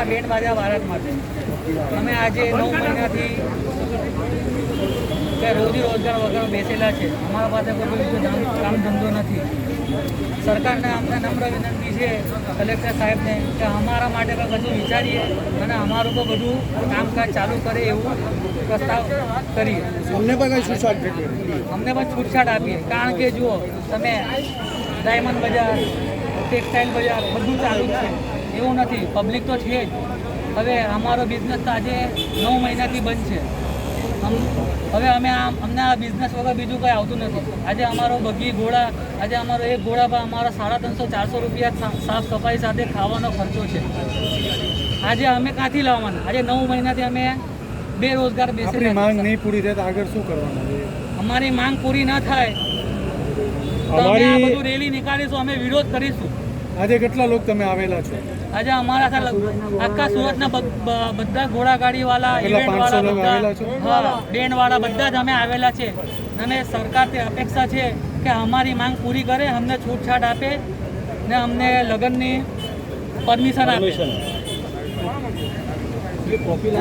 અમારા બેન બાજા ભારત માટે અમે આજે 9 મહિનાથી કે રોજી રોજગાર વગર બેસેલા છે. અમારા પાસે કોઈ બીજો કામ ધંધો નથી. સરકારને અમને નમ્ર વિનંતી છે કલેક્ટર સાહેબને કે અમારા માટે પણ બધું વિચારીએ અને અમારું પણ બધું કામકાજ ચાલુ કરે એવું પ્રસ્તાવ કરીએ. અમને પણ કઈ છૂટછાટ અમને પણ છૂટછાટ આપીએ, કારણ કે જુઓ તમે ડાયમંડ બજાર, ટેક્સટાઇલ બજાર બધું ચાલુ જ છે, એવું નથી. પબ્લિક તો છે જ. હવે અમારો બિઝનેસ તો આજે 9 મહિનાથી બંધ છે. હવે અમને આ બિઝનેસ વગર બીજું કંઈ આવતું નથી. આજે અમારો બગી ઘોડા, આજે અમારો એક ઘોડા પર અમારો 350-400 રૂપિયા સાફ સફાઈ સાથે ખાવાનો ખર્ચો છે. આજે અમે ક્યાંથી લાવવાના? આજે 9 મહિનાથી અમે બેરોજગાર બેસી. માંગ નહીં પૂરી થાય તો આગળ શું કરવાનું? અમારી માંગ પૂરી ના થાય તો અમે આ બધું રેલી નીકાળીશું, અમે વિરોધ કરીશું. આજે કેટલા લોકો તમે આવેલા છો? આજે અમારા આખા સુરતના બધા ઘોડાગાડીવાળા, ઇવેન્ટવાળા, બેન્ડવાળા બધા જ અમે આવેલા છે. અને સરકારથી અપેક્ષા છે કે અમારી માંગ પૂરી કરે, અમને છૂટછાટ આપે ને અમને લગ્નની પરમિશન આપે.